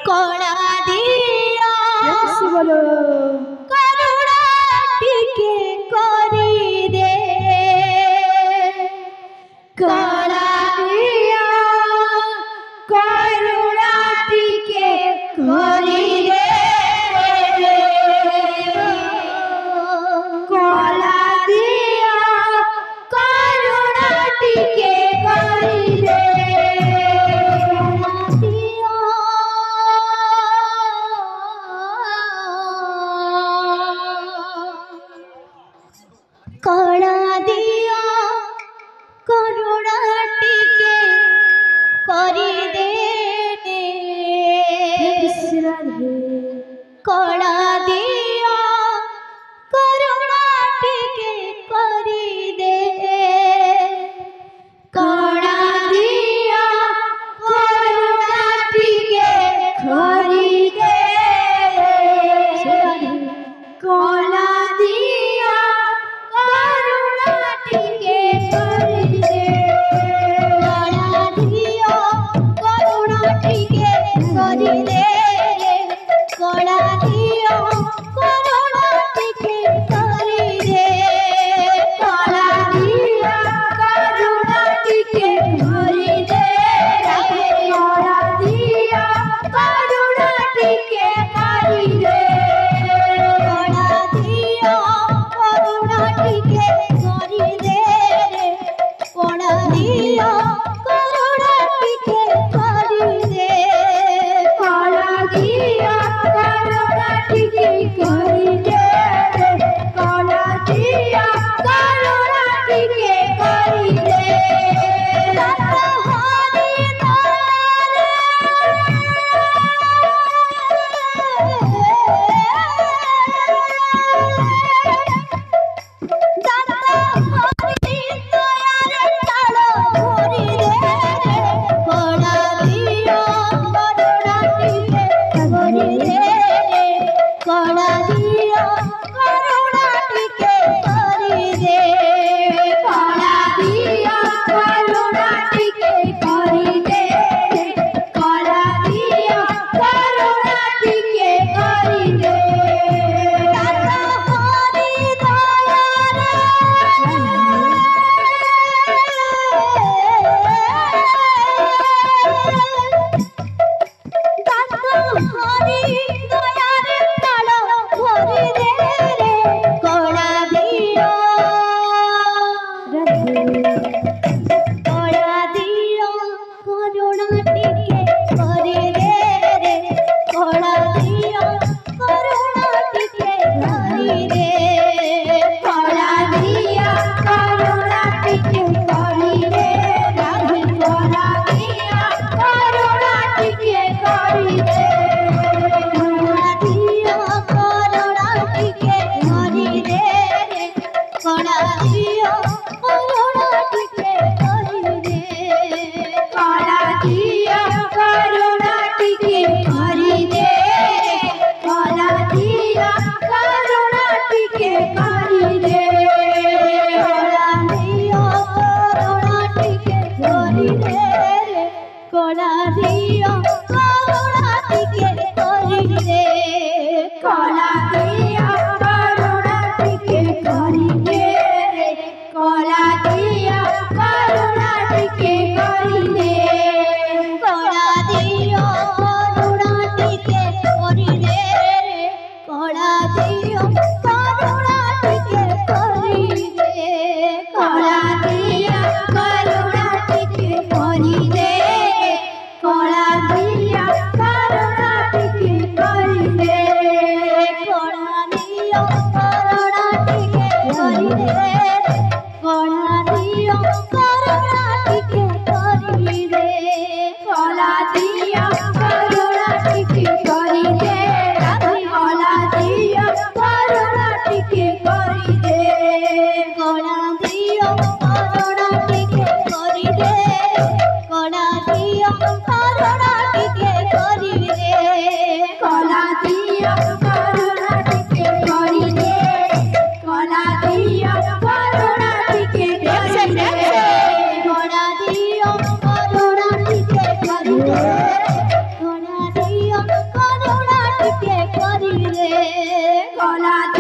कणा दिया बोलो करुणा टिके करी दे कणा दिया करुणा टिके करी दे कला दिया करुणा टिके करी दे कणा दिया करुणा टिके करी दे कणा दिया करुणा टिके करी दे कणा दिया करुणा टिके करी दे कला दिया करुणा टिके करी दे कणा दिया करुणा टिके करी दे कणा दिया करुणा टिके करी दे कणा दिया करुणा टिके करी दे कणा दिया करुणा टिके करी दे कणा दिया करुणा टिके करी दे कणा दिया करुणा टिके करी दे कणा दिया करुणा टिके करी दे कणा दिया करुणा टिके करी दे कणा दिया करुणा टिके करी दे कणा दिया करुणा टिके करी दे कणा दिया करुणा टिके करी दे कणा दिया करुणा टिके রে, গলা